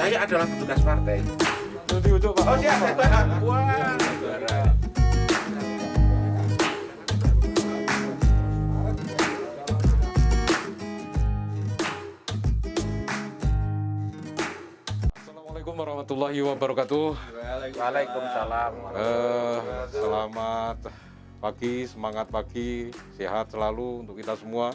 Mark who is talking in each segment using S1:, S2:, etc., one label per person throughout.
S1: Saya adalah petugas partai.
S2: Di ujung Pak.
S1: Oh siap, wah, juara.
S2: Assalamualaikum warahmatullahi wabarakatuh.
S1: Waalaikumsalam.
S2: Selamat pagi, semangat pagi, sehat selalu untuk kita semua.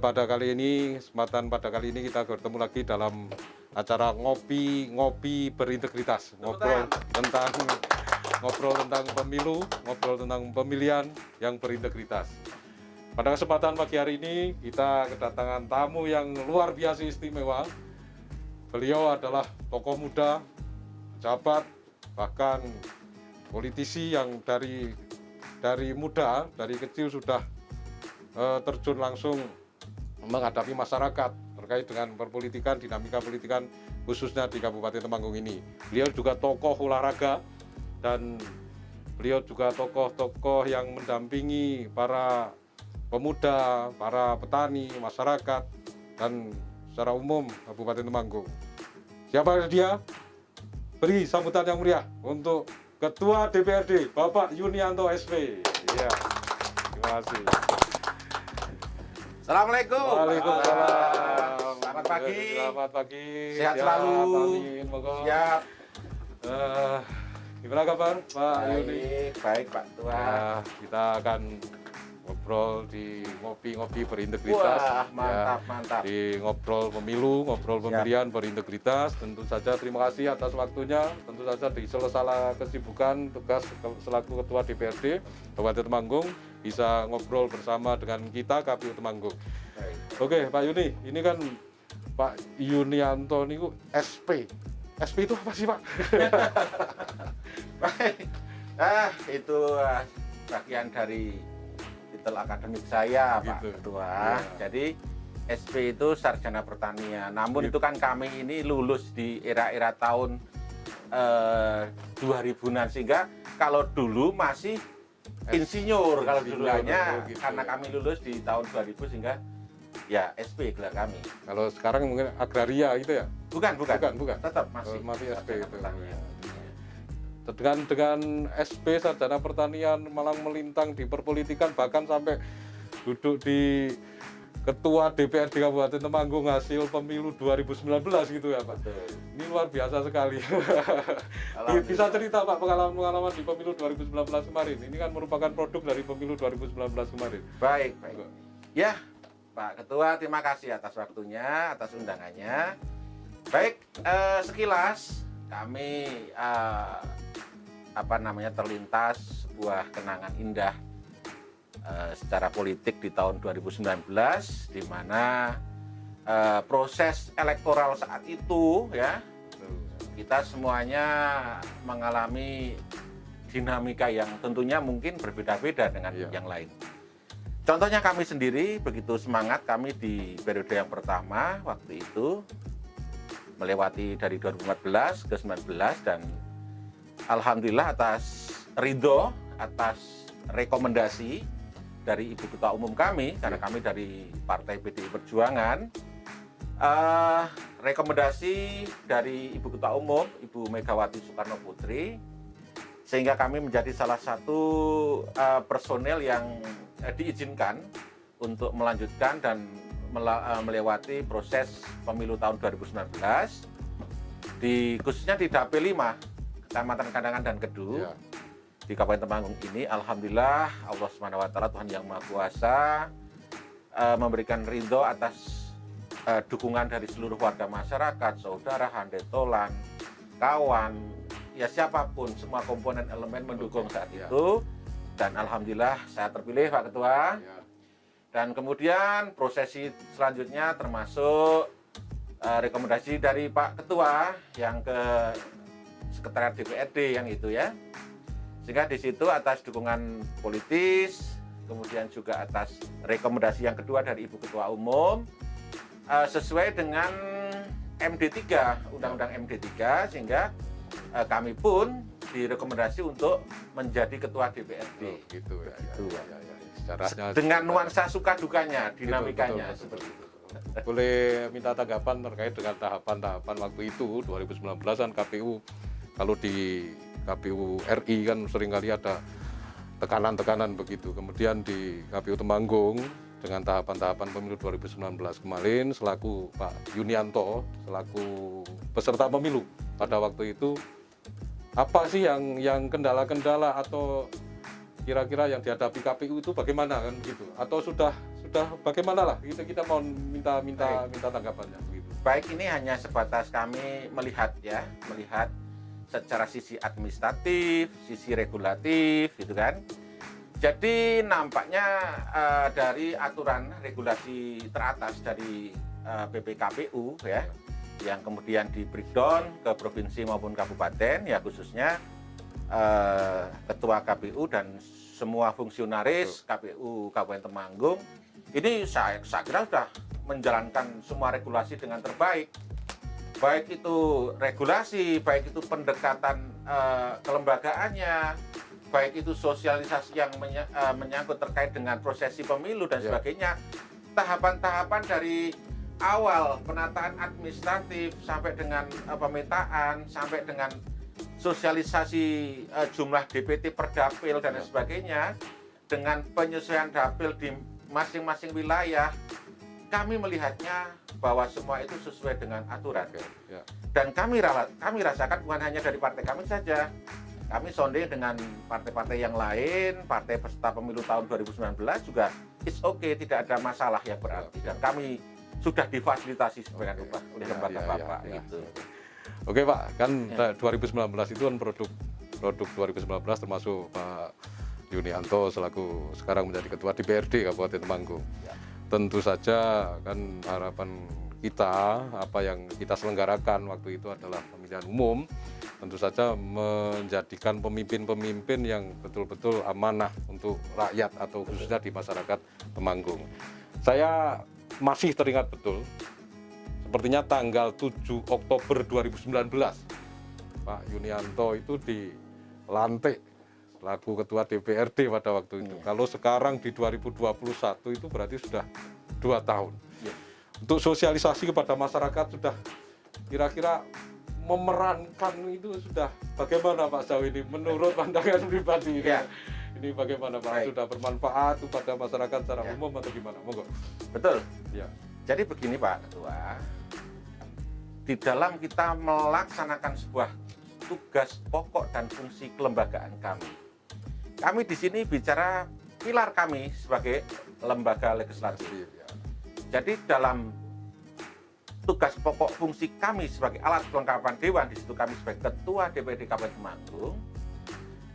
S2: Pada kali ini kita bertemu lagi dalam acara ngopi berintegritas, ngobrol tentang pemilu, ngobrol tentang pemilihan yang berintegritas. Pada kesempatan pagi hari ini kita kedatangan tamu yang luar biasa istimewa. Beliau adalah tokoh muda, pejabat, bahkan politisi yang dari muda, dari kecil sudah terjun langsung menghadapi masyarakat terkait dengan perpolitikan, dinamika politikan khususnya di Kabupaten Temanggung ini. Beliau juga tokoh olahraga dan beliau juga tokoh-tokoh yang mendampingi para pemuda, para petani, masyarakat dan secara umum Kabupaten Temanggung. Siapa dia? Beri sambutan yang meriah untuk Ketua DPRD Bapak Yunianto SP. Iya, terima kasih.
S1: Assalamualaikum.
S2: Waalaikumsalam.
S1: Selamat pagi.
S2: Selamat pagi.
S1: Sehat selalu.
S2: Amin. Moga.
S1: Siap.
S2: Gimana kabar Pak Yuni?
S1: Baik Pak Tua.
S2: Kita akan ngobrol di ngopi berintegritas.
S1: Wah, mantap.
S2: Di ngobrol pemilu, ngobrol pemilihan berintegritas. Tentu saja terima kasih atas waktunya. Tentu saja di sela-sela kesibukan tugas selaku Ketua DPRD Kabupaten Temanggung bisa ngobrol bersama dengan kita KPU Temanggung.
S1: Baik.
S2: Oke, Pak Yuni, ini kan Pak Yunianto ini SP. SP itu apa sih, Pak?
S1: Baik. Itu bagian dari titel akademik saya, Pak
S2: Gitu.
S1: Ketua.
S2: Ya.
S1: Jadi SP itu Sarjana Pertanian. Namun itu kan kami ini lulus di era-era tahun 2000-an, sehingga kalau dulu masih insinyur kalau dulunya,
S2: gitu.
S1: karena kami lulus di tahun 2000 sehingga ya SP gelar kami.
S2: Kalau sekarang mungkin agraria gitu ya?
S1: Bukan.
S2: Bukan.
S1: Tetap masih
S2: SP
S1: Sarjana
S2: itu.
S1: Pertanian.
S2: Dengan SP Sarjana Pertanian malang melintang di perpolitikan, bahkan sampai duduk di Ketua DPRD Kabupaten Temanggung hasil pemilu 2019 gitu ya Pak.
S1: Betul.
S2: Ini luar biasa sekali.
S1: Alhamdulillah.
S2: Bisa cerita Pak pengalaman di pemilu 2019 kemarin. Ini kan merupakan produk dari pemilu 2019 kemarin.
S1: Baik. Ya, Pak Ketua, terima kasih atas waktunya, atas undangannya. Baik, sekilas kami terlintas sebuah kenangan indah secara politik di tahun 2019, di mana proses elektoral saat itu ya kita semuanya mengalami dinamika yang tentunya mungkin berbeda-beda dengan yang lain. Contohnya kami sendiri begitu semangat kami di periode yang pertama waktu itu melewati dari 2014 ke 2019 dan alhamdulillah atas ridho, atas rekomendasi dari Ibu Ketua Umum kami, karena kami dari Partai PDI Perjuangan, rekomendasi dari Ibu Ketua Umum, Ibu Megawati Soekarno Putri, sehingga kami menjadi salah satu personel yang diizinkan untuk melanjutkan dan melewati proses pemilu tahun 2019, khususnya di DAP 5, Kecamatan Kandangan dan Kedu.
S2: Ya.
S1: Di Kabupaten Temanggung ini, alhamdulillah Allah SWT, Tuhan Yang Maha Kuasa, memberikan ridho atas dukungan dari seluruh warga masyarakat, saudara, handetolan, kawan, ya siapapun, semua komponen elemen mendukung saat itu. Dan alhamdulillah saya terpilih Pak Ketua.
S2: Ya.
S1: Dan kemudian prosesi selanjutnya termasuk rekomendasi dari Pak Ketua yang ke Sekretariat DPRD yang itu ya. Sehingga di situ atas dukungan politis, kemudian juga atas rekomendasi yang kedua dari Ibu Ketua Umum, sesuai dengan MD3, Undang-Undang MD3, sehingga kami pun direkomendasi untuk menjadi Ketua DPRD.
S2: Gitu ya.
S1: Gitu.
S2: Sejarahnya
S1: Dengan nuansa suka dukanya, dinamikanya
S2: betul.
S1: seperti itu.
S2: boleh minta tanggapan terkait dengan tahapan-tahapan waktu itu 2019 kan KPU, kalau di KPU RI kan seringkali ada tekanan-tekanan begitu. Kemudian di KPU Temanggung dengan tahapan-tahapan pemilu 2019 kemarin selaku Pak Yunianto selaku peserta pemilu pada waktu itu, apa sih yang kendala-kendala atau kira-kira yang dihadapi KPU itu bagaimana kan gitu, atau sudah bagaimana lah gitu, kita mau minta tanggapannya begitu.
S1: Baik, ini hanya sebatas kami melihat secara sisi administratif, sisi regulatif gitu kan. Jadi nampaknya dari aturan regulasi teratas dari BPKPU ya, yang kemudian di breakdown ke provinsi maupun kabupaten, ya khususnya ketua KPU dan semua fungsionaris KPU Kabupaten Temanggung ini saya kira sudah menjalankan semua regulasi dengan terbaik. Baik itu regulasi, baik itu pendekatan kelembagaannya, baik itu sosialisasi yang menyangkut terkait dengan prosesi pemilu dan sebagainya. Tahapan-tahapan dari awal penataan administratif sampai dengan pemetaan, sampai dengan sosialisasi jumlah DPT per dapil dan sebagainya, dengan penyesuaian dapil di masing-masing wilayah, kami melihatnya bahwa semua itu sesuai dengan aturan. Dan kami rasakan bukan hanya dari partai kami saja, kami sonding dengan partai-partai yang lain, partai peserta pemilu tahun 2019 juga it's okay, tidak ada masalah yang berarti, dan kami sudah difasilitasi sebagian rupa oleh lembaga Bapak gitu.
S2: Oke Pak, kan 2019 itu kan produk 2019 termasuk Pak Yunianto selaku sekarang menjadi ketua DPRD Kabupaten Temanggung. Tentu saja kan harapan kita, apa yang kita selenggarakan waktu itu adalah pemilihan umum, tentu saja menjadikan pemimpin-pemimpin yang betul-betul amanah untuk rakyat atau khususnya di masyarakat Temanggung. Saya masih teringat betul, sepertinya tanggal 7 Oktober 2019, Pak Yunianto itu dilantik selaku ketua DPRD pada waktu itu. Kalau sekarang di 2021 itu berarti sudah 2 tahun. Untuk sosialisasi kepada masyarakat sudah kira-kira memerankan itu sudah bagaimana Pak sejauh ini menurut pandangan pribadi ini? Ini bagaimana Pak? Sudah bermanfaat kepada masyarakat secara umum atau gimana? Monggo.
S1: Betul.
S2: Ya.
S1: Jadi begini Pak Ketua, di dalam kita melaksanakan sebuah tugas pokok dan fungsi kelembagaan kami di sini bicara pilar kami sebagai lembaga legislatif. Jadi dalam tugas pokok fungsi kami sebagai alat kelengkapan dewan, di situ kami sebagai ketua DPRD Kabupaten Temanggung,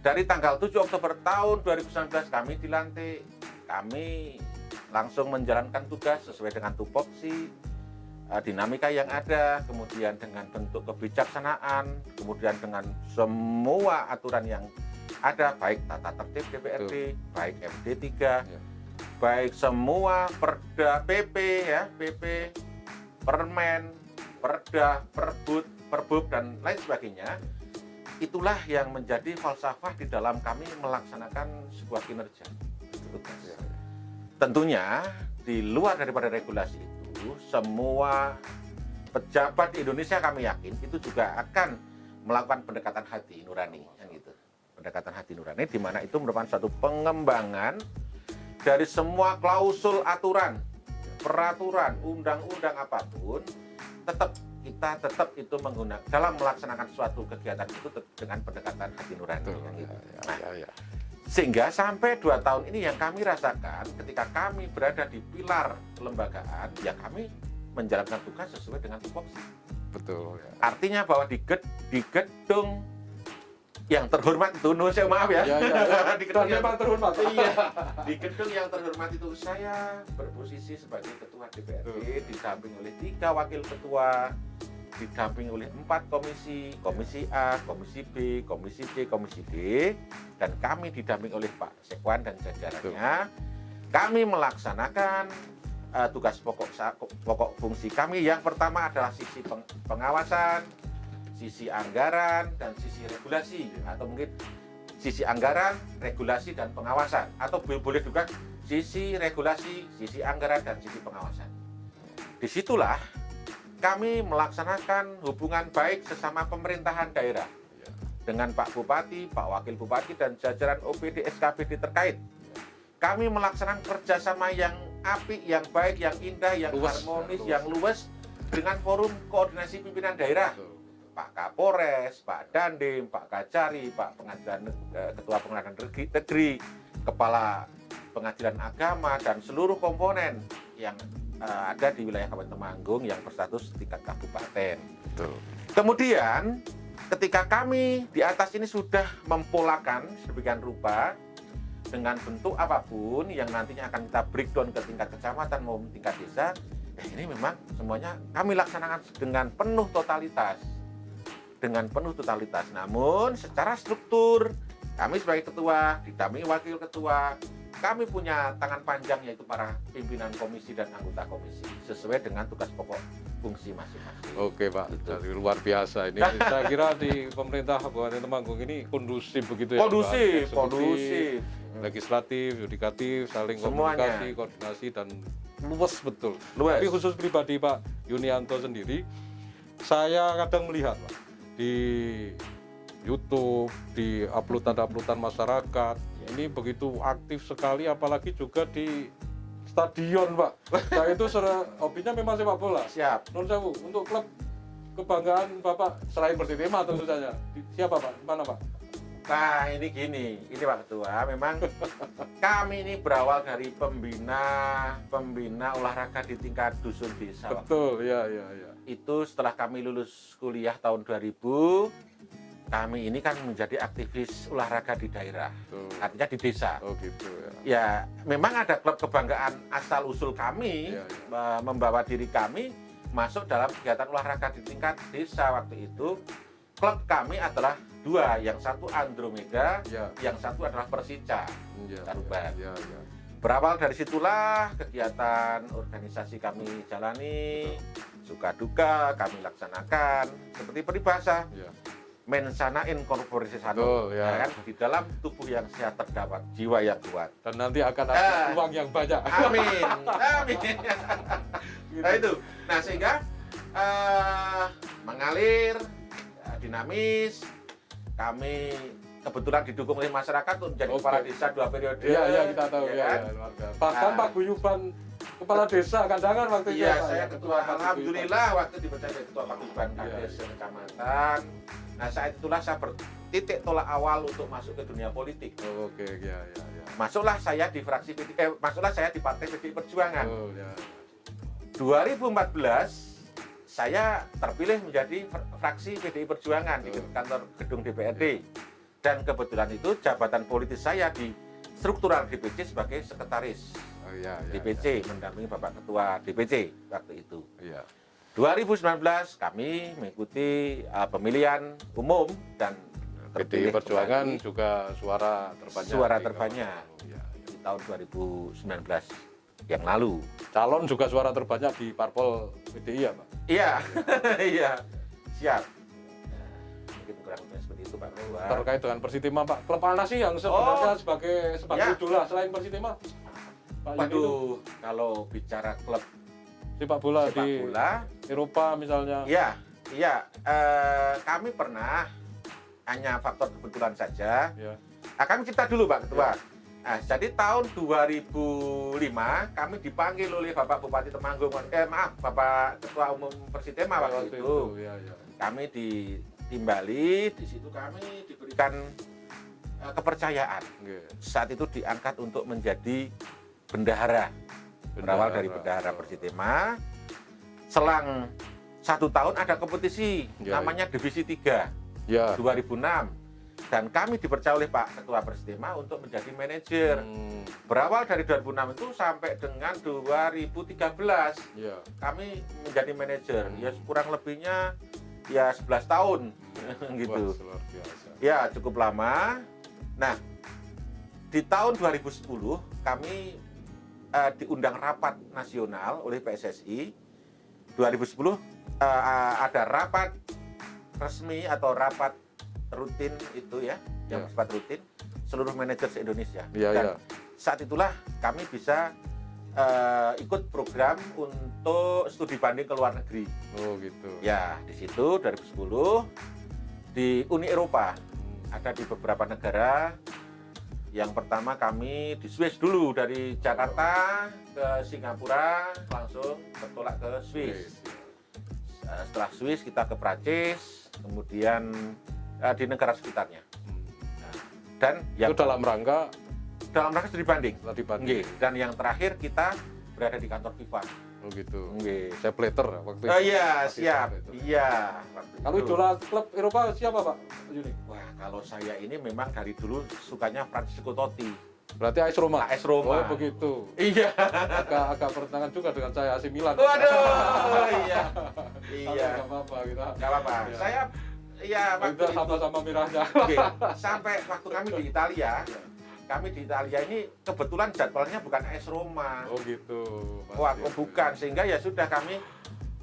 S1: dari tanggal 7 Oktober tahun 2019 kami dilantik, kami langsung menjalankan tugas sesuai dengan tupoksi, dinamika yang ada, kemudian dengan bentuk kebijaksanaan, kemudian dengan semua aturan yang ada, baik tata tertib DPRD, baik MD3, baik semua perda PP ya, PP, permen, perda, perbub dan lain sebagainya. Itulah yang menjadi falsafah di dalam kami melaksanakan sebuah kinerja. Tentunya di luar daripada regulasi itu, semua pejabat di Indonesia kami yakin itu juga akan melakukan pendekatan hati nurani, kan gitu. Pendekatan hati nurani di mana itu merupakan suatu pengembangan dari semua klausul aturan, peraturan, undang-undang apapun, tetap itu menggunakan dalam melaksanakan suatu kegiatan itu dengan pendekatan hati nurani. Gitu. Sehingga sampai 2 tahun ini yang kami rasakan ketika kami berada di pilar kelembagaan, ya kami menjalankan tugas sesuai dengan tupoksi.
S2: Betul. Ya.
S1: Artinya bahwa di gedung yang terhormat itu, saya maaf ya.
S2: Di gedung yang terhormat.
S1: Iya. Di gedung yang terhormat itu saya berposisi sebagai ketua DPRD, didamping oleh 3 wakil ketua, didamping oleh 4 komisi, komisi A, komisi B, komisi C, komisi D, dan kami didamping oleh Pak Sekwan dan jajarannya. Kami melaksanakan tugas pokok fungsi kami. Yang pertama adalah sisi pengawasan, sisi anggaran, dan sisi regulasi, atau mungkin sisi anggaran, regulasi, dan pengawasan, atau boleh juga sisi regulasi, sisi anggaran, dan sisi pengawasan. disitulah kami melaksanakan hubungan baik sesama pemerintahan daerah
S2: Ya.
S1: dengan Pak Bupati, Pak Wakil Bupati, dan jajaran OPD SKPD terkait. Kami melaksanakan kerjasama yang apik, yang baik, yang indah, yang
S2: Luwes,
S1: harmonis,
S2: luwes.
S1: yang luwes dengan forum koordinasi pimpinan daerah.
S2: Betul.
S1: Pak Kapolres, Pak Dandim, Pak Kacari, Pak Ketua Pengadilan Negeri, Kepala Pengadilan Agama, dan seluruh komponen yang ada di wilayah Kabupaten Temanggung yang berstatus tingkat kabupaten.
S2: Betul.
S1: Kemudian ketika kami di atas ini sudah mempolakan sedemikian rupa dengan bentuk apapun yang nantinya akan kita breakdown ke tingkat kecamatan maupun tingkat desa, ini memang semuanya kami laksanakan dengan penuh totalitas. Namun secara struktur kami sebagai ketua didampingi wakil ketua, kami punya tangan panjang yaitu para pimpinan komisi dan anggota komisi sesuai dengan tugas pokok fungsi masing-masing.
S2: Oke Pak,
S1: Gitu.
S2: jadi luar biasa ini. Saya kira di pemerintah Kabupaten Temanggung ini kondusif begitu ya. Pak? Eksekutif,
S1: Kondusif.
S2: legislatif, yudikatif, saling
S1: Semuanya.
S2: komunikasi, koordinasi, dan luwes betul.
S1: Luwes.
S2: Tapi khusus pribadi Pak Yunianto sendiri, saya kadang melihat Pak, di YouTube, di uploadan masyarakat, ini begitu aktif sekali, apalagi juga di stadion Pak. Nah itu hobinya memang sepak bola.
S1: Siap.
S2: Nun sewu, untuk klub kebanggaan Bapak selain Persitema tentu saja. Siapa Pak? Mana Pak?
S1: Nah ini gini, ini Pak Ketua, memang kami ini berawal dari pembina olahraga di tingkat dusun desa.
S2: Betul, ya.
S1: Itu setelah kami lulus kuliah tahun 2000, kami ini kan menjadi aktivis olahraga di daerah,
S2: Betul.
S1: artinya di desa.
S2: Oh gitu ya.
S1: Ya, memang ada klub kebanggaan asal-usul kami,
S2: Ya.
S1: membawa diri kami masuk dalam kegiatan olahraga di tingkat desa waktu itu. Klub kami adalah dua, yang satu Andromeda,
S2: Ya.
S1: yang satu adalah Persija.
S2: Ya.
S1: Taruban.
S2: Ya.
S1: Berawal dari situlah kegiatan organisasi kami jalani, suka duka kami laksanakan, seperti peribahasa,
S2: Ya.
S1: mensana in corpore sano,
S2: Betul, ya.
S1: kan? Di dalam tubuh yang sehat terdapat jiwa yang kuat.
S2: Dan nanti akan ada uang yang banyak.
S1: Amin, amin. Nah itu, nah sehingga mengalir, dinamis, kami kebetulan didukung oleh masyarakat untuk menjadi
S2: Oke.
S1: kepala desa 2 periode.
S2: Iya, kita tahu
S1: ya
S2: ya.
S1: kan?
S2: Luar biasa. Bahkan
S1: Nah.
S2: Pak Guyuban kepala desa kandangan waktu itu.
S1: Iya,
S2: Pak,
S1: saya
S2: ya,
S1: ketua.
S2: Paguyuban.
S1: Alhamdulillah waktu dipercaya jadi ketua paguyuban
S2: Iya,
S1: kades
S2: iya.
S1: kecamatan. Nah saat itulah saya bertitik tolak awal untuk masuk ke dunia politik.
S2: Oh, oke, ya.
S1: Masuklah saya di masuklah saya di Partai PDI Perjuangan.
S2: Oh, ya.
S1: 2014 saya terpilih menjadi fraksi PDI Perjuangan di kantor gedung DPRD. Dan kebetulan itu jabatan politis saya di struktural DPC sebagai sekretaris
S2: Oh, ya.
S1: DPC, mendampingi Bapak Ketua DPC waktu itu.
S2: Iya.
S1: 2019 kami mengikuti pemilihan umum dan
S2: PDI
S1: terpilih
S2: Perjuangan
S1: kembali
S2: juga suara terbanyak.
S1: Suara
S2: di
S1: terbanyak.
S2: Kabupaten. Ya.
S1: di tahun 2019 yang lalu.
S2: Calon juga suara terbanyak di parpol PDI ya Pak?
S1: Iya, iya, siap. Mungkin kurang lebih seperti itu Pak Ketua.
S2: Terkait dengan Persitema Pak, klub mana sih yang sebenarnya sebagai
S1: Ya.
S2: idola selain Persitema? Pak Yudi itu,
S1: Waduh, kalau bicara klub
S2: sepak bola
S1: sepak
S2: di
S1: bola,
S2: Eropa misalnya.
S1: iya, kami pernah, hanya faktor kebetulan saja.
S2: Ya.
S1: Kami cerita dulu Pak Ketua. Nah, jadi tahun 2005 kami dipanggil oleh Bapak Bupati Temanggung, Bapak Ketua Umum Persitema waktu itu.
S2: Ya.
S1: Kami ditimbali, di situ kami diberikan kepercayaan.
S2: Oke.
S1: Saat itu diangkat untuk menjadi bendahara. Berawal dari bendahara
S2: Oh.
S1: Persitema. Selang 1 tahun ada kompetisi
S2: Ya,
S1: namanya Divisi 3
S2: Ya.
S1: 2006. Dan kami dipercaya oleh Pak Ketua Persitema untuk menjadi manajer. Berawal dari 2006 itu sampai dengan 2013
S2: Ya.
S1: kami menjadi manajer. Ya kurang lebihnya ya 11 tahun gitu.
S2: Wah, luar biasa.
S1: Ya cukup lama. Nah di tahun 2010 kami diundang rapat nasional oleh PSSI. 2010 ada rapat resmi atau rapat rutin itu ya, yang
S2: Ya.
S1: bersifat rutin seluruh manajer se-Indonesia.
S2: Iya,
S1: Dan
S2: iya.
S1: saat itulah kami bisa ikut program untuk studi banding ke luar negeri.
S2: Oh gitu.
S1: Ya, di situ 2010 di Uni Eropa ada di beberapa negara. Yang pertama kami di Swiss dulu, dari Jakarta ke Singapura langsung bertolak ke Swiss. Setelah Swiss kita ke Prancis, kemudian di negara sekitarnya. Dan
S2: Itu dalam rangka
S1: studi banding.
S2: banding.
S1: Dan yang terakhir kita berada di kantor FIFA.
S2: Oh gitu.
S1: Nggih.
S2: Saya plater waktu itu.
S1: Oh iya,
S2: Waktu
S1: siap.
S2: itu.
S1: Iya.
S2: Kalau idola klub Eropa siapa Pak Yuni?
S1: Wah, kalau saya ini memang dari dulu sukanya Francesco Totti.
S2: Berarti AS Roma.
S1: AS Roma.
S2: Oh begitu.
S1: Iya.
S2: Agak bertentangan juga dengan saya AC Milan.
S1: Waduh, iya.
S2: Tapi
S1: Iya.
S2: nggak apa-apa kita.
S1: Nggak apa-apa.
S2: Iya.
S1: Saya iya waktu
S2: Kita
S1: itu
S2: sama-sama merahnya.
S1: oke, sampai waktu kami di Italia. Kami di Italia ini kebetulan jadwalnya bukan AS Roma.
S2: Oh gitu.
S1: Wah,
S2: Pasti.
S1: bukan, sehingga ya sudah kami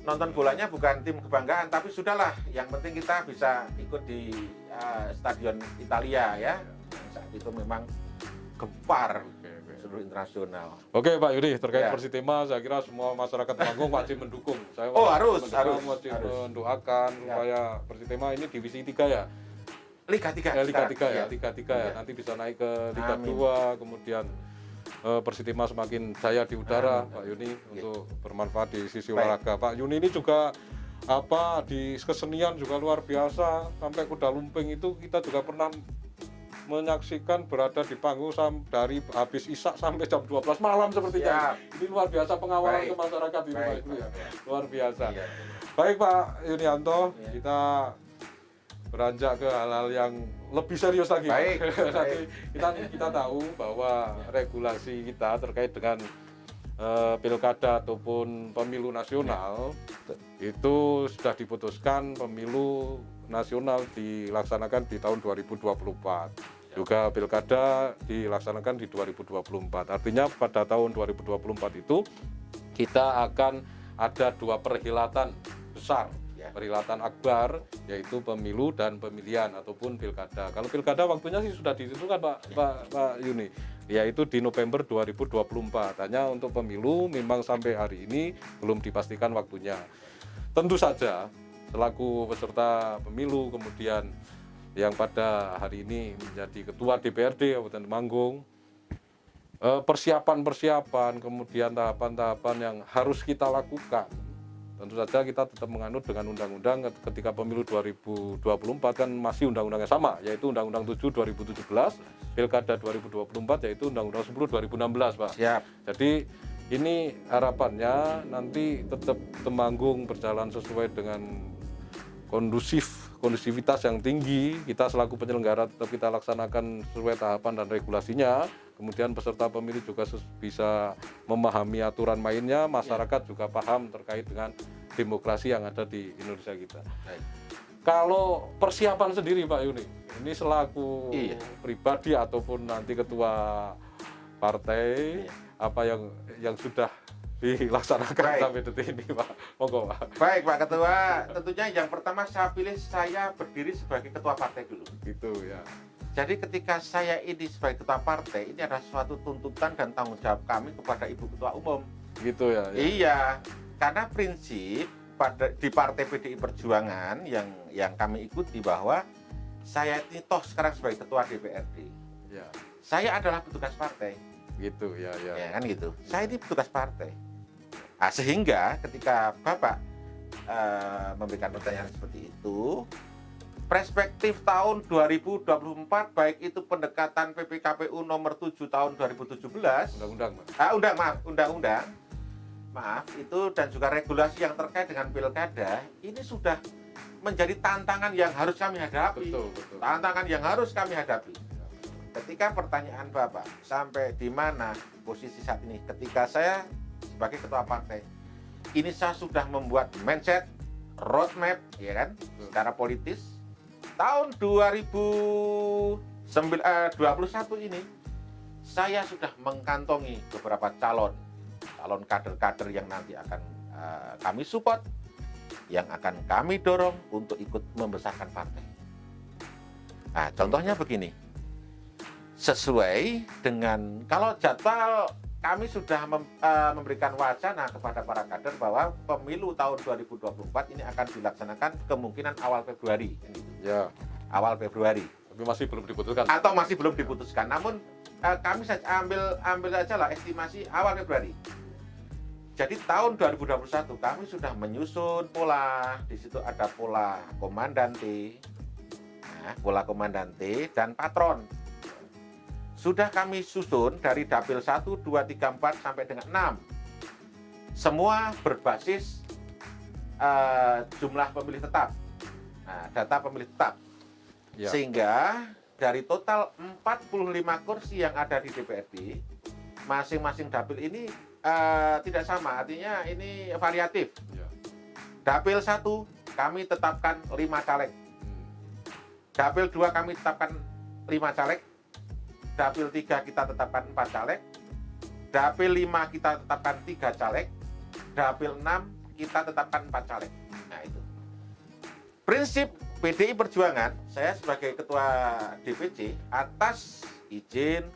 S1: nonton bolanya bukan tim kebanggaan, tapi sudahlah, yang penting kita bisa ikut di stadion Italia ya. Saat itu memang gempar
S2: Oke.
S1: seluruh internasional.
S2: Oke Pak Yudi, terkait
S1: Ya.
S2: Persitema saya kira semua masyarakat Temanggung wajib mendukung. Saya
S1: Oh,
S2: wajib
S1: harus,
S2: wajib
S1: harus.
S2: mendoakan
S1: Ya.
S2: supaya Persitema ini divisi 3 ya.
S1: Liga 3.
S2: Liga 3 ya,
S1: Iya.
S2: Liga 3 ya.
S1: Iya.
S2: Nanti bisa naik ke Liga
S1: Amin.
S2: 2, kemudian Persitema semakin jaya di udara,
S1: Amin.
S2: Pak Yuni,
S1: Iya.
S2: untuk bermanfaat di sisi
S1: Baik.
S2: olahraga. Pak Yuni ini juga di kesenian juga luar biasa, sampai kuda lumping itu kita juga pernah menyaksikan berada di panggung dari habis isak sampai jam 12 malam sepertinya.
S1: Siap.
S2: Ini luar biasa pengawalan
S1: Baik.
S2: ke masyarakat ini Pak
S1: Baik,
S2: Yuni ya.
S1: Pak.
S2: Luar biasa.
S1: Iya.
S2: Baik Pak Yunianto,
S1: Iya.
S2: kita beranjak ke hal-hal yang lebih serius lagi. Pak.
S1: Baik,
S2: Nanti
S1: baik.
S2: kita tahu bahwa regulasi kita terkait dengan pilkada ataupun pemilu nasional itu sudah diputuskan pemilu nasional dilaksanakan di tahun 2024. Juga pilkada dilaksanakan di 2024. Artinya pada tahun 2024 itu kita akan ada 2 perhelatan besar. Perhelatan akbar, yaitu pemilu dan pemilihan ataupun pilkada. Kalau pilkada waktunya sih sudah ditentukan Pak Yuni, yaitu di November 2024. Hanya untuk pemilu memang sampai hari ini belum dipastikan waktunya. Tentu saja selaku peserta pemilu, kemudian yang pada hari ini menjadi ketua DPRD Kabupaten Temanggung, persiapan-persiapan, kemudian tahapan-tahapan yang harus kita lakukan. Tentu saja kita tetap menganut dengan undang-undang ketika pemilu 2024 kan masih undang-undang yang sama, yaitu Undang-Undang 7 2017, Pilkada 2024 yaitu Undang-Undang 10 2016, Pak.
S1: Siap.
S2: Jadi ini harapannya nanti tetap Temanggung berjalan sesuai dengan kondusivitas yang tinggi. Kita selaku penyelenggara tetap kita laksanakan sesuai tahapan dan regulasinya. Kemudian peserta pemilu juga bisa memahami aturan mainnya, masyarakat juga paham terkait dengan demokrasi yang ada di Indonesia kita.
S1: Baik.
S2: Kalau persiapan sendiri Pak Yuni, ini selaku
S1: Iya.
S2: pribadi ataupun nanti ketua partai,
S1: Iya.
S2: apa yang sudah dilaksanakan
S1: Baik.
S2: sampai detik ini Pak? Monggo Pak.
S1: Baik Pak Ketua, tentunya yang pertama saya berdiri sebagai ketua partai dulu.
S2: Gitu ya.
S1: Jadi ketika saya ini sebagai ketua partai, ini adalah suatu tuntutan dan tanggung jawab kami kepada Ibu Ketua Umum.
S2: Gitu ya.
S1: Iya, karena prinsip di Partai PDI Perjuangan yang kami ikuti bahwa saya ini toh sekarang sebagai ketua DPRD.
S2: Ya.
S1: Saya adalah petugas partai.
S2: Gitu ya.
S1: Ya kan gitu. Saya ini petugas partai. Nah, sehingga ketika Bapak memberikan pertanyaan seperti itu, perspektif tahun 2024 baik itu pendekatan PPKPU nomor 7 tahun 2017,
S2: Undang-undang Pak.
S1: undang-undang itu dan juga regulasi yang terkait dengan pilkada ini sudah menjadi tantangan yang harus kami hadapi.
S2: Betul.
S1: Tantangan yang harus kami hadapi. Ketika pertanyaan Bapak sampai di mana posisi saat ini, ketika saya sebagai ketua partai, ini saya sudah membuat mindset, roadmap, ya kan, secara politis. Tahun 2021 ini, saya sudah mengkantongi beberapa calon kader-kader yang nanti akan kami support, yang akan kami dorong untuk ikut membesarkan partai. Nah, contohnya begini. Sesuai dengan kalau jadwal kami sudah memberikan wacana kepada para kader bahwa pemilu tahun 2024 ini akan dilaksanakan kemungkinan awal Februari.
S2: Ya.
S1: Awal Februari.
S2: Tapi masih belum diputuskan.
S1: Atau masih belum diputuskan. Namun kami saja ambil aja lah estimasi awal Februari. Jadi tahun 2021 kami sudah menyusun pola. Di situ ada pola komandante, pola komandante dan patron. Sudah kami susun dari dapil 1, 2, 3, 4 sampai dengan 6. Semua berbasis jumlah pemilih tetap. Nah, data pemilih tetap.
S2: Ya.
S1: Sehingga dari total 45 kursi yang ada di DPRD, masing-masing dapil ini tidak sama, artinya ini variatif.
S2: Ya.
S1: Dapil 1 kami tetapkan 5 caleg. Dapil 2 kami tetapkan 5 caleg. Dapil 3 kita tetapkan 4 caleg. Dapil 5 kita tetapkan 3 caleg. Dapil 6 kita tetapkan 4 caleg. Nah, itu. Prinsip PDI Perjuangan, saya sebagai ketua DPC, atas izin,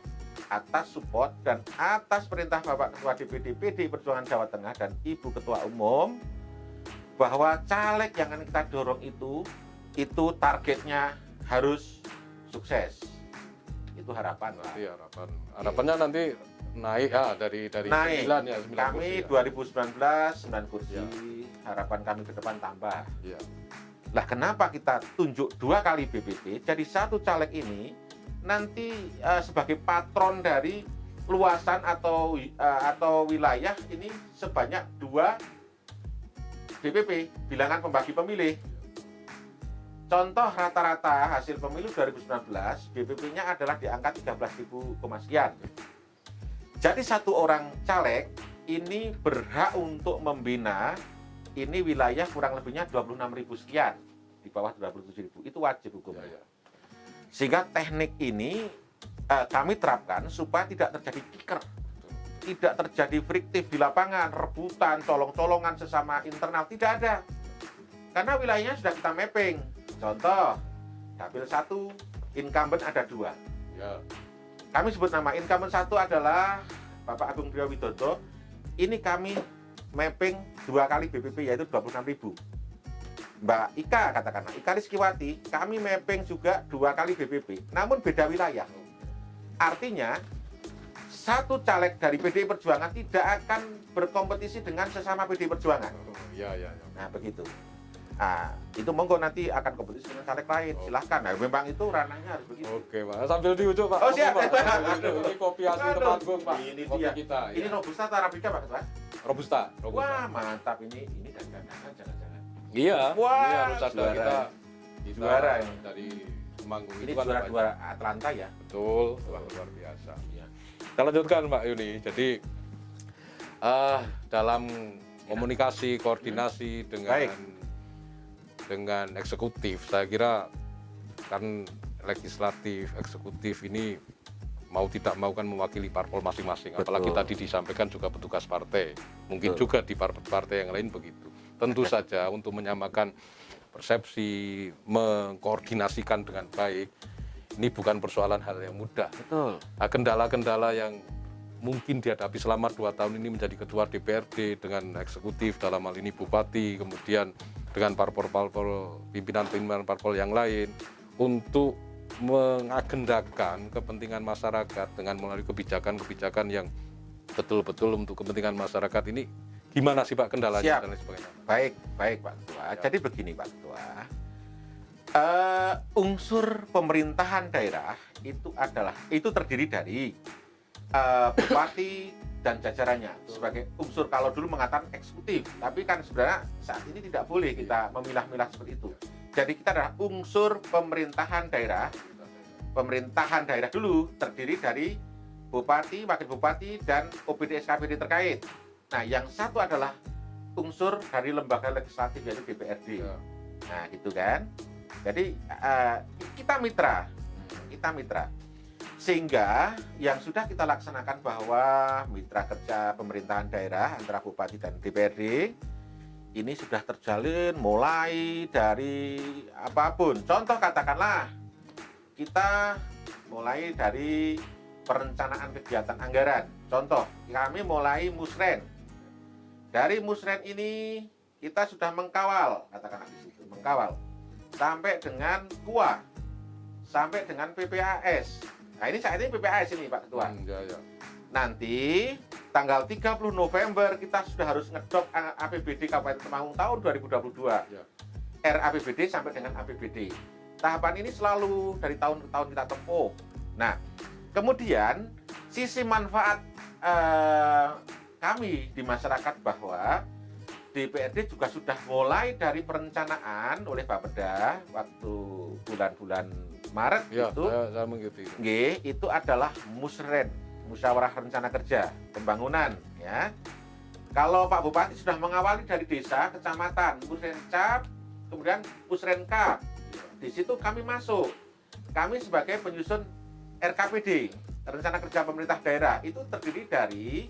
S1: atas support, dan atas perintah Bapak Ketua DPD PDI Perjuangan Jawa Tengah dan Ibu Ketua Umum, bahwa caleg yang akan kita dorong itu targetnya harus sukses. Itu harapan, Pak.
S2: Iya, harapannya nanti naik dari
S1: Naik.
S2: 9 ya, 9
S1: Kami
S2: kursi,
S1: 2019 9 kursi,
S2: Ya.
S1: harapan kami ke depan tambah.
S2: ya.
S1: Lah kenapa kita tunjuk 2 kali BPP? Jadi satu caleg ini nanti sebagai patron dari luasan atau wilayah ini sebanyak 2 BPP, bilangan pembagi pemilih. Contoh rata-rata hasil pemilu 2019, BPP-nya adalah di angka 13.000 sekian. Jadi satu orang caleg ini berhak untuk membina ini wilayah kurang lebihnya 26.000 sekian, di bawah 27.000. Itu wajib hukumnya.
S2: Ya.
S1: Sehingga teknik ini kami terapkan supaya tidak terjadi kiker, tidak terjadi friktif di lapangan, rebutan, colong-colongan sesama internal, tidak ada. Karena wilayahnya sudah kita mapping. Contoh, dapil 1, incumbent ada 2.
S2: Ya.
S1: Kami sebut nama incumbent 1 adalah Bapak Agung Priyo Widodo. Ini kami mapping 2 kali BPP, yaitu 26.000. Mbak Ika, katakanlah, Ika Rizkiwati, kami mapping juga 2 kali BPP, namun beda wilayah. Artinya, satu caleg dari PDI Perjuangan tidak akan berkompetisi dengan sesama PDI Perjuangan.
S2: Ya.
S1: Nah, begitu. Nah, itu monggo nanti akan kompetisi dengan caleg lain. Silahkan. Nah, memang itu ranahnya harus begitu.
S2: Oke, Pak. Sambil diujuk, Pak.
S1: Oh, siap.
S2: Pak. Ini kopi asli
S1: Aduh,
S2: Temanggung, Pak.
S1: ini
S2: kopi
S1: dia.
S2: kita.
S1: Ini
S2: Ya.
S1: Robusta atau Arabica, Pak Ketua?
S2: Robusta.
S1: Wah, mantap ini dan jangan-jangan.
S2: Iya.
S1: Wah,
S2: Ini harus ada
S1: juara.
S2: kita
S1: Juara ini.
S2: dari Temanggung.
S1: Ini
S2: itu kan banyak.
S1: juara Atlanta ya.
S2: Betul. Wah, luar biasa.
S1: Iya.
S2: Kita lanjutkan, Mbak Yuni. Jadi dalam komunikasi, koordinasi
S1: Baik.
S2: dengan eksekutif, saya kira kan legislatif, eksekutif ini mau tidak mau kan mewakili parpol masing-masing.
S1: Betul.
S2: Apalagi tadi disampaikan juga petugas partai. Mungkin
S1: Betul.
S2: juga di partai yang lain begitu. Tentu saja untuk menyamakan persepsi, mengkoordinasikan dengan baik, ini bukan persoalan hal yang mudah.
S1: Betul.
S2: Kendala-kendala yang mungkin dihadapi selama 2 tahun ini menjadi ketua DPRD dengan eksekutif, dalam hal ini bupati, kemudian dengan parpol-parpol, pimpinan-pimpinan parpol yang lain, untuk mengagendakan kepentingan masyarakat dengan melalui kebijakan-kebijakan yang betul-betul untuk kepentingan masyarakat ini. Gimana sih Pak kendalanya?
S1: Siap.
S2: Dan lain sebagainya?
S1: Baik Pak Ketua.
S2: Ya.
S1: Jadi begini Pak Ketua, unsur pemerintahan daerah itu terdiri dari bupati dan jajarannya sebagai unsur, kalau dulu mengatakan eksekutif, tapi kan sebenarnya saat ini tidak boleh kita memilah-milah seperti itu. Jadi kita adalah unsur pemerintahan daerah. Pemerintahan daerah dulu terdiri dari bupati, wakil bupati, dan OPD SKPD terkait. Nah, yang satu adalah unsur dari lembaga legislatif, yaitu DPRD.
S2: Ya.
S1: Nah, gitu kan. Jadi kita mitra. Sehingga yang sudah kita laksanakan bahwa mitra kerja pemerintahan daerah antara bupati dan DPRD ini sudah terjalin mulai dari apapun. Contoh katakanlah kita mulai dari perencanaan kegiatan anggaran. Contoh, kami mulai musren. Dari musren ini kita sudah mengkawal, katakanlah di situ, mengkawal sampai dengan KUA, sampai dengan PPAS. Nah ini saat ini PPAS ini Pak Ketua.
S2: Ya.
S1: Nanti tanggal 30 November kita sudah harus ngedop APBD Kabupaten Temanggung tahun 2022.
S2: Ya.
S1: RAPBD sampai dengan APBD. Tahapan ini selalu dari tahun ke tahun kita tempuh. Nah, kemudian sisi manfaat kami di masyarakat bahwa DPRD juga sudah mulai dari perencanaan oleh Bapeda waktu bulan-bulan Maret
S2: Ya,
S1: itu.
S2: saya mengikuti.
S1: Itu adalah musren, musyawarah rencana kerja pembangunan ya. Kalau Pak Bupati sudah mengawali dari desa, kecamatan, Musrencap, kemudian Musrenkap. Di situ kami masuk. Kami sebagai penyusun RKPD, rencana kerja pemerintah daerah, itu terdiri dari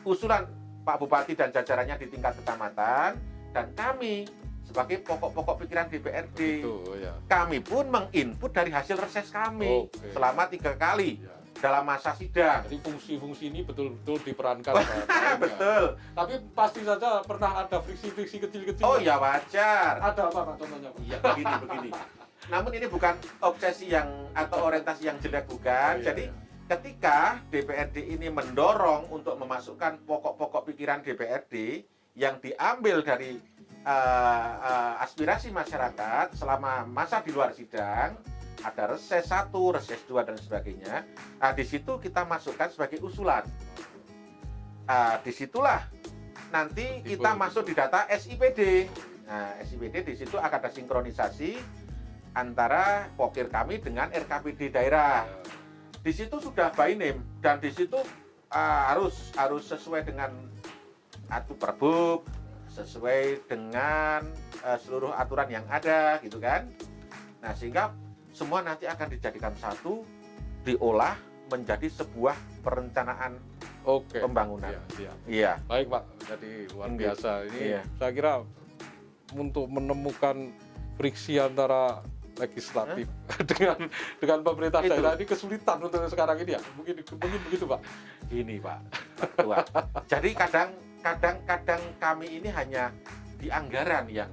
S1: usulan Pak Bupati dan jajarannya di tingkat kecamatan, dan kami sebagai pokok-pokok pikiran DPRD.
S2: Itu, ya.
S1: Kami pun menginput dari hasil reses kami selama 3 kali
S2: Ya.
S1: dalam masa sidang.
S2: Jadi fungsi-fungsi ini betul-betul diperankan.
S1: Betul.
S2: Tapi pasti saja pernah ada friksi-friksi kecil-kecil.
S1: Oh ya wajar.
S2: Ada apa Pak contohnya Pak?
S1: Iya begini. Namun ini bukan obsesi yang atau orientasi yang jelek, bukan.
S2: Iya,
S1: Jadi
S2: iya.
S1: ketika DPRD ini mendorong untuk memasukkan pokok-pokok pikiran DPRD yang diambil dari aspirasi masyarakat selama masa di luar sidang, ada reses 1, reses 2 dan sebagainya. Nah, di situ kita masukkan sebagai usulan. Disitulah nanti kita masuk di data SIPD. Nah, SIPD di situ akan ada sinkronisasi antara pokir kami dengan RKPD daerah. Di situ sudah by name dan di situ harus sesuai dengan Perbuk, sesuai dengan seluruh aturan yang ada, gitu kan. Nah, sehingga semua nanti akan dijadikan satu, diolah menjadi sebuah perencanaan pembangunan. Iya.
S2: Baik Pak, jadi luar biasa. Ini saya kira untuk menemukan friksi antara legislatif dengan pemerintah daerah ini kesulitan untuk sekarang ini ya. Mungkin begitu Pak.
S1: Ini Pak Ketua. Jadi kadang kami ini hanya di anggaran yang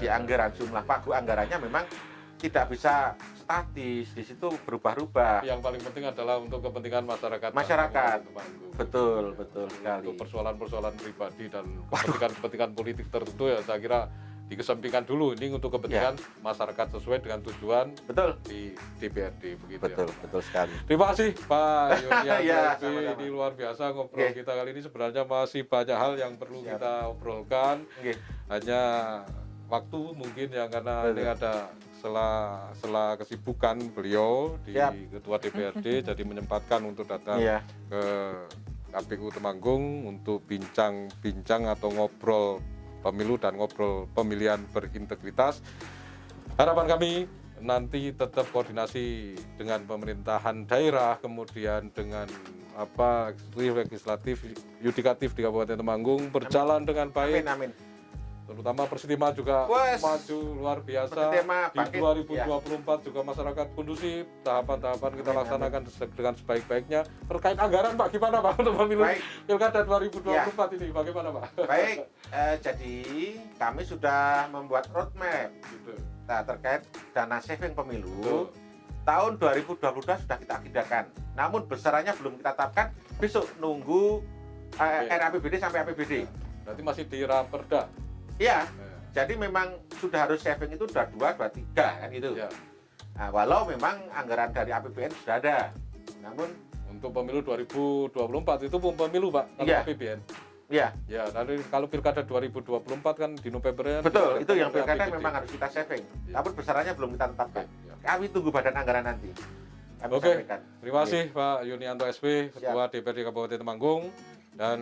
S1: di anggaran jumlah pagu anggarannya memang tidak bisa statis, di situ berubah-ubah.
S2: Yang paling penting adalah untuk kepentingan masyarakat.
S1: Betul sekali.
S2: Untuk persoalan-persoalan pribadi dan kepentingan politik tertentu ya saya kira dikesampingkan dulu. Ini untuk kepentingan masyarakat sesuai dengan tujuan di DPRD begitu.
S1: Betul sekali.
S2: Terima kasih Pak Yunianto.
S1: Sama-sama.
S2: Ini luar biasa ngobrol kita kali ini. Sebenarnya masih banyak hal yang perlu kita obrolkan. Hanya waktu mungkin ya, karena ini ada setelah kesibukan beliau di Ketua DPRD jadi menyempatkan untuk datang ke KPU Temanggung untuk bincang atau ngobrol pemilu dan ngobrol pemilihan berintegritas. Harapan kami nanti tetap koordinasi dengan pemerintahan daerah, kemudian dengan legislatif, yudikatif di Kabupaten Temanggung berjalan dengan baik.
S1: Amin.
S2: Terutama Persitema juga maju luar biasa. Di 2024 juga masyarakat kondusif, tahapan-tahapan kita laksanakan dengan sebaik-baiknya. Terkait anggaran Pak, gimana Pak untuk pemilu Pilkada 2024 ini, bagaimana Pak?
S1: Baik, jadi kami sudah membuat roadmap terkait dana saving pemilu. Tahun 2022 sudah kita agendakan, namun besarannya belum kita tetapkan. Besok nunggu RAPBD sampai APBD.
S2: Berarti masih di Raperda.
S1: Iya, jadi memang sudah harus saving itu sudah 2, 3 kan gitu. Nah, walau memang anggaran dari APBN sudah ada, namun
S2: untuk pemilu 2024 itu pun pemilu Pak, kalau APBN.
S1: Iya.
S2: Ya, lalu kalau Pilkada 2024 kan di November.
S1: Betul, itu yang Pilkada memang harus kita saving. Namun besarannya belum kita tetapkan. Kami tunggu badan anggaran nanti.
S2: Oke, terima kasih Pak Yunianto SP, Ketua DPRD Kabupaten Temanggung. Dan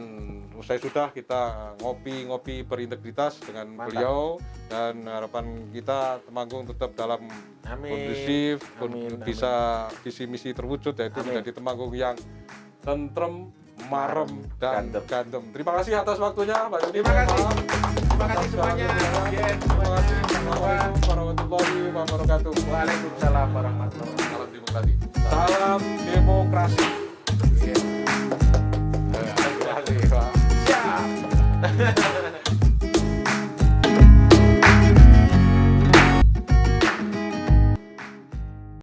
S2: usai sudah kita ngopi berintegritas dengan beliau, dan harapan kita Temanggung tetap dalam kondusif, bisa visi misi terwujud, yaitu menjadi Temanggung yang tentrem, marem, dan gandem. Terima kasih atas waktunya Pak Yuni.
S1: Terima kasih semuanya.
S2: Terima kasih. Assalamualaikum warahmatullahi wabarakatuh.
S1: Waalaikumsalam warahmatullahi wabarakatuh.
S2: Salam demokrasi. Salam demokrasi. Pak.